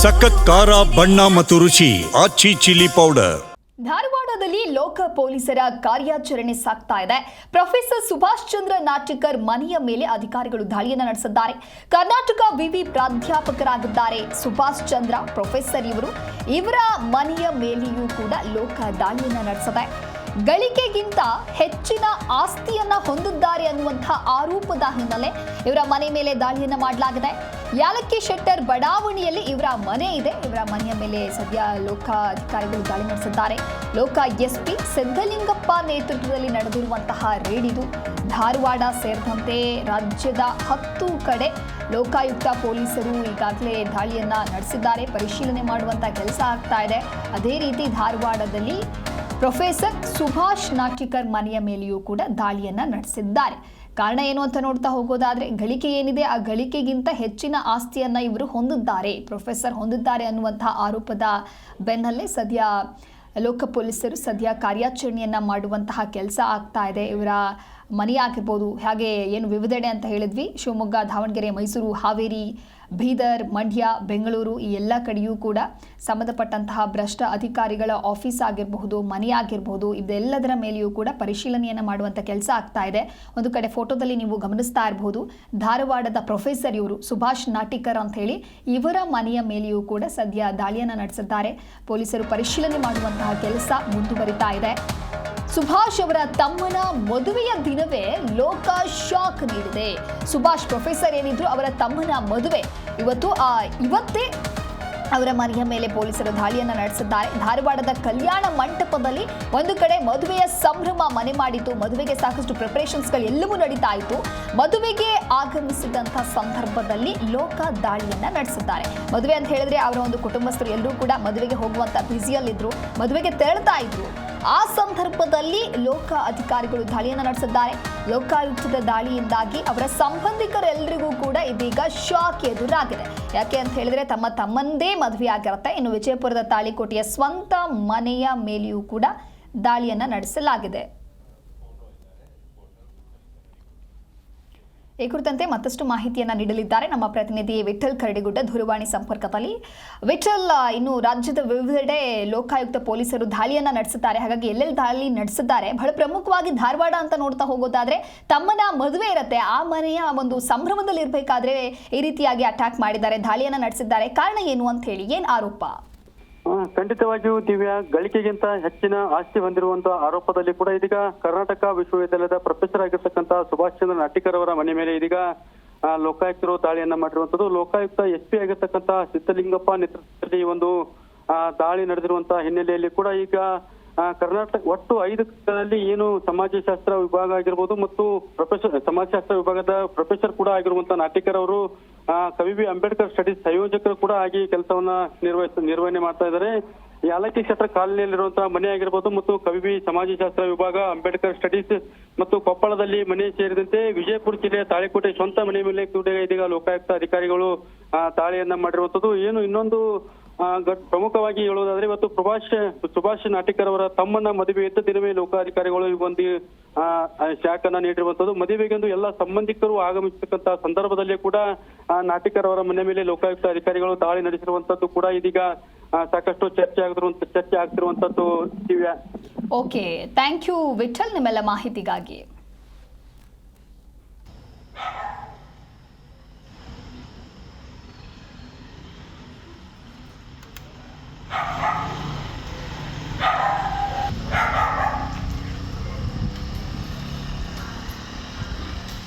ಸಖತ್ ಖಾರ ಬಣ್ಣ ಮತ್ತು ರುಚಿ ಆಚಿ ಚಿಲ್ಲಿ ಪೌಡರ್. ಧಾರವಾಡದಲ್ಲಿ ಲೋಕ ಪೊಲೀಸರ ಕಾರ್ಯಾಚರಣೆ ಸಾಗ್ತಾ ಇದೆ. ಪ್ರೊಫೆಸರ್ ಸುಭಾಷ್ ಚಂದ್ರ ನಾಟಿಕರ್ ಮನೆಯ ಮೇಲೆ ಅಧಿಕಾರಿಗಳು ದಾಳಿಯನ್ನು ನಡೆಸಿದ್ದಾರೆ. ಕರ್ನಾಟಕ ವಿವಿ ಪ್ರಾಧ್ಯಾಪಕರಾಗಿದ್ದಾರೆ ಸುಭಾಷ್ ಚಂದ್ರ ಪ್ರೊಫೆಸರ್ ಇವರ ಮನೆಯ ಮೇಲೆಯೂ ಕೂಡ ಲೋಕ ದಾಳಿಯನ್ನು ನಡೆಸಿದೆ. ಗಳಿಕೆಗಿಂತ ಹೆಚ್ಚಿನ ಆಸ್ತಿಯನ್ನ ಹೊಂದಿದ್ದಾರೆ ಅನ್ನುವಂತಹ ಆರೋಪದ ಹಿನ್ನೆಲೆ ಇವರ ಮನೆ ಮೇಲೆ ದಾಳಿಯನ್ನ ಮಾಡಲಾಗಿದೆ. ಯಾಲಕ್ಕಿ ಶೆಟ್ಟರ್ ಬಡಾವಣೆಯಲ್ಲಿ ಇವರ ಮನೆ ಇದೆ. ಇವರ ಮನೆಯ ಮೇಲೆ ಸದ್ಯ ಲೋಕ ಅಧಿಕಾರಿಗಳು ದಾಳಿ ನಡೆಸಿದ್ದಾರೆ. ಲೋಕ ಎಸ್ಪಿ ಸಿದ್ದಲಿಂಗಪ್ಪ ನೇತೃತ್ವದಲ್ಲಿ ನಡೆದಿರುವಂತಹ ರೇಡ್ ಇದು. ಧಾರವಾಡ ಸೇರಿದಂತೆ ರಾಜ್ಯದ 10 ಕಡೆ ಲೋಕಾಯುಕ್ತ ಪೊಲೀಸರು ಈಗಾಗಲೇ ದಾಳಿಯನ್ನ ನಡೆಸಿದ್ದಾರೆ. ಪರಿಶೀಲನೆ ಮಾಡುವಂತ ಕೆಲಸ ಆಗ್ತಾ ಇದೆ. ಅದೇ ರೀತಿ ಧಾರವಾಡದಲ್ಲಿ ಪ್ರೊಫೆಸರ್ ಸುಭಾಷ್ ನಾಟಿಕರ್ ಮನೆಯ ಮೇಲೆಯೂ ಕೂಡ ದಾಳಿಯನ್ನ ನಡೆಸಿದ್ದಾರೆ. ಕಾರಣ ಏನು ಅಂತ ನೋಡ್ತಾ ಹೋಗೋದಾದ್ರೆ, ಗಳಿಕೆ ಏನಿದೆ ಆ ಗಳಿಕೆಗಿಂತ ಹೆಚ್ಚಿನ ಆಸ್ತಿಯನ್ನ ಇವರು ಹೊಂದಿದ್ದಾರೆ, ಪ್ರೊಫೆಸರ್ ಹೊಂದಿದ್ದಾರೆ ಅನ್ನುವಂತಹ ಆರೋಪದ ಬೆನ್ನಲ್ಲೇ ಸದ್ಯ ಲೋಕ ಪೊಲೀಸರು ಸದ್ಯ ಕಾರ್ಯಾಚರಣೆಯನ್ನ ಮಾಡುವಂತಹ ಕೆಲಸ ಆಗ್ತಾ ಇದೆ. ಇವರ ಮನೆ ಆಗಿರ್ಬೋದು, ಹಾಗೆ ಏನು ವಿವಿಧೆಡೆ ಅಂತ ಹೇಳಿದ್ವಿ, ಶಿವಮೊಗ್ಗ, ದಾವಣಗೆರೆ, ಮೈಸೂರು, ಹಾವೇರಿ, ಬೀದರ್, ಮಂಡ್ಯ, ಬೆಂಗಳೂರು ಈ ಎಲ್ಲ ಕಡೆಯೂ ಕೂಡ ಸಂಬಂಧಪಟ್ಟಂತಹ ಭ್ರಷ್ಟ ಅಧಿಕಾರಿಗಳ ಆಫೀಸ್ ಆಗಿರಬಹುದು, ಮನೆ ಆಗಿರಬಹುದು, ಇದೆಲ್ಲದರ ಮೇಲೆಯೂ ಕೂಡ ಪರಿಶೀಲನೆಯನ್ನು ಮಾಡುವಂಥ ಕೆಲಸ ಆಗ್ತಾ ಇದೆ. ಒಂದು ಕಡೆ ಫೋಟೋದಲ್ಲಿ ನೀವು ಗಮನಿಸ್ತಾ ಇರಬಹುದು, ಧಾರವಾಡದ ಪ್ರೊಫೆಸರ್ ಇವರು ಸುಭಾಷ್ ನಾಟಿಕರ್ ಅಂತ ಹೇಳಿ ಇವರ ಮನೆಯ ಮೇಲೆಯೂ ಕೂಡ ಸದ್ಯ ದಾಳಿಯನ್ನು ನಡೆಸಿದ್ದಾರೆ. ಪೊಲೀಸರು ಪರಿಶೀಲನೆ ಮಾಡುವಂತಹ ಕೆಲಸ ಮುಂದುವರಿತಾ ಇದೆ. ಸುಭಾಷ್ ಅವರ ತಮ್ಮನ ಮದುವೆಯ ದಿನವೇ ಲೋಕ ಶಾಕ್ ನೀಡಿದೆ. ಸುಭಾಷ್ ಪ್ರೊಫೆಸರ್ ಏನಿದ್ರು ಅವರ ತಮ್ಮನ ಮದುವೆ ಇವತ್ತೇ ಅವರ ಮನೆಯ ಮೇಲೆ ಪೊಲೀಸರು ದಾಳಿಯನ್ನು ನಡೆಸಿದ್ದಾರೆ. ಧಾರವಾಡದ ಕಲ್ಯಾಣ ಮಂಟಪದಲ್ಲಿ ಒಂದು ಕಡೆ ಮದುವೆಯ ಸಂಭ್ರಮ ಮನೆ ಮಾಡಿತ್ತು. ಮದುವೆಗೆ ಸಾಕಷ್ಟು ಪ್ರಿಪರೇಷನ್ಸ್ಗಳು ಎಲ್ಲವೂ ನಡೀತಾ ಇತ್ತು. ಮದುವೆಗೆ ಆಗಮಿಸಿದಂಥ ಸಂದರ್ಭದಲ್ಲಿ ಲೋಕ ದಾಳಿಯನ್ನ ನಡೆಸಿದ್ದಾರೆ. ಮದುವೆ ಅಂತ ಹೇಳಿದ್ರೆ ಅವರ ಒಂದು ಕುಟುಂಬಸ್ಥರು ಎಲ್ಲರೂ ಕೂಡ ಮದುವೆಗೆ ಹೋಗುವಂತ ಬ್ಯುಸಿಯಲ್ಲಿದ್ರು, ಮದುವೆಗೆ ತೆರಳುತ್ತಾ ಇದ್ರು. ಆ ಸಂದರ್ಭದಲ್ಲಿ ಲೋಕ ಅಧಿಕಾರಿಗಳು ದಾಳಿಯನ್ನು ನಡೆಸಿದ್ದಾರೆ. ಲೋಕಾಯುಕ್ತದ ದಾಳಿಯಿಂದಾಗಿ ಅವರ ಸಂಬಂಧಿಕರೆಲ್ಲರಿಗೂ ಕೂಡ ಇದೀಗ ಶಾಕ್ ಎದುರಾಗಿದೆ. ಯಾಕೆ ಅಂತ ಹೇಳಿದ್ರೆ ತಮ್ಮಂದೇ ಮದುವೆ ಆಗಿರುತ್ತೆ. ಇನ್ನು ವಿಜಯಪುರದ ತಾಳಿಕೋಟೆಯ ಸ್ವಂತ ಮನೆಯ ಮೇಲೆಯೂ ಕೂಡ ದಾಳಿಯನ್ನ ನಡೆಸಲಾಗಿದೆ. ಈ ಕುರಿತಂತೆ ಮತ್ತಷ್ಟು ಮಾಹಿತಿಯನ್ನ ನೀಡಲಿದ್ದಾರೆ ನಮ್ಮ ಪ್ರತಿನಿಧಿ ವಿಠಲ್ ಕರಡಿಗುಡ್ಡ ದೂರವಾಣಿ ಸಂಪರ್ಕದಲ್ಲಿ. ವಿಠಲ್, ಇನ್ನು ರಾಜ್ಯದ ವಿವಿಧೆಡೆ ಲೋಕಾಯುಕ್ತ ಪೊಲೀಸರು ದಾಳಿಯನ್ನ ನಡೆಸುತ್ತಾರೆ. ಹಾಗಾಗಿ ಎಲ್ಲೆಲ್ಲಿ ದಾಳಿ ನಡೆಸಿದ್ದಾರೆ, ಬಹಳ ಪ್ರಮುಖವಾಗಿ ಧಾರವಾಡ ಅಂತ ನೋಡ್ತಾ ಹೋಗೋದಾದ್ರೆ ತಮ್ಮನ ಮದುವೆ ಇರುತ್ತೆ, ಆ ಮನೆಯ ಒಂದು ಸಂಭ್ರಮದಲ್ಲಿ ಇರಬೇಕಾದ್ರೆ ಈ ರೀತಿಯಾಗಿ ಅಟ್ಯಾಕ್ ಮಾಡಿದ್ದಾರೆ, ದಾಳಿಯನ್ನ ನಡೆಸಿದ್ದಾರೆ. ಕಾರಣ ಏನು ಅಂತ ಹೇಳಿ, ಏನ್ ಆರೋಪ? ಖಂಡಿತವಾಗಿಯೂ ದಿವ್ಯಾ, ಗಳಿಕೆಗಿಂತ ಹೆಚ್ಚಿನ ಆಸ್ತಿ ಹೊಂದಿರುವಂತಹ ಆರೋಪದಲ್ಲಿ ಕೂಡ ಇದೀಗ ಕರ್ನಾಟಕ ವಿಶ್ವವಿದ್ಯಾಲಯದ ಪ್ರೊಫೆಸರ್ ಆಗಿರ್ತಕ್ಕಂಥ ಸುಭಾಷ್ ಚಂದ್ರ ನಾಟಿಕರ್ ಅವರ ಮನೆ ಮೇಲೆ ಇದೀಗ ಲೋಕಾಯುಕ್ತರು ದಾಳಿಯನ್ನ ಮಾಡಿರುವಂತದ್ದು. ಲೋಕಾಯುಕ್ತ ಎಸ್ಪಿ ಆಗಿರ್ತಕ್ಕಂಥ ಸಿದ್ದಲಿಂಗಪ್ಪ ನೇತೃತ್ವದಲ್ಲಿ ಒಂದು ದಾಳಿ ನಡೆದಿರುವಂತಹ ಹಿನ್ನೆಲೆಯಲ್ಲಿ ಕೂಡ ಈಗ ಕರ್ನಾಟಕ ಒಟ್ಟು 5 ಕಡೆಗಳಲ್ಲಿ ಏನು ಸಮಾಜಶಾಸ್ತ್ರ ವಿಭಾಗ ಆಗಿರ್ಬೋದು ಮತ್ತು ಸಮಾಜಶಾಸ್ತ್ರ ವಿಭಾಗದ ಪ್ರೊಫೆಸರ್ ಕೂಡ ಆಗಿರುವಂತಹ ನಾಟಿಕರ್ ಅವರು ಕವಿವಿ ಅಂಬೇಡ್ಕರ್ ಸ್ಟಡೀಸ್ ಸಂಯೋಜಕರು ಕೂಡ ಆಗಿ ಕೆಲಸವನ್ನ ನಿರ್ವಹಣೆ ಮಾಡ್ತಾ ಇದ್ದಾರೆ. ಯಾಲಕ್ಕಿ ಶೆಟ್ಟರ್ ಕಾಲನಿಯಲ್ಲಿರುವಂತಹ ಮನೆ ಆಗಿರ್ಬೋದು ಮತ್ತು ಕವಿವಿ ಸಮಾಜಶಾಸ್ತ್ರ ವಿಭಾಗ, ಅಂಬೇಡ್ಕರ್ ಸ್ಟಡೀಸ್ ಮತ್ತು ಕೊಪ್ಪಳದಲ್ಲಿ ಮನೆ ಸೇರಿದಂತೆ ವಿಜಯಪುರ ಜಿಲ್ಲೆಯ ತಾಳಿಕೋಟೆ ಸ್ವಂತ ಮನೆ ಮೇಲೆ ಕೂಡ ಇದೀಗ ಲೋಕಾಯುಕ್ತ ಅಧಿಕಾರಿಗಳು ದಾಳಿಯನ್ನ ಮಾಡಿರುವಂತದ್ದು. ಏನು ಇನ್ನೊಂದು ಪ್ರಮುಖವಾಗಿ ಹೇಳುವುದಾದ್ರೆ, ಇವತ್ತು ಸುಭಾಷ್ ನಾಟಿಕರ್ ಅವರ ತಮ್ಮನ ಮದುವೆ ಇದ್ದ ದಿನವೇ ಲೋಕಾಧಿಕಾರಿಗಳು ಈ ಒಂದು ಶಾಕ್ ಅನ್ನ ನೀಡಿರುವಂತದ್ದು. ಮದುವೆಗೆಂದು ಎಲ್ಲ ಸಂಬಂಧಿಕರು ಆಗಮಿಸತಕ್ಕಂತಹ ಸಂದರ್ಭದಲ್ಲಿ ಕೂಡ ನಾಟಿಕರ್ ಅವರ ಮನೆ ಮೇಲೆ ಲೋಕಾಯುಕ್ತ ಅಧಿಕಾರಿಗಳು ದಾಳಿ ನಡೆಸಿರುವಂತದ್ದು ಕೂಡ ಇದೀಗ ಸಾಕಷ್ಟು ಚರ್ಚೆ ಆಗ್ತಿರುವಂತದ್ದು Divya. Okay, thank you Vittal ನಿಮ್ಮೆಲ್ಲ ಮಾಹಿತಿಗಾಗಿ.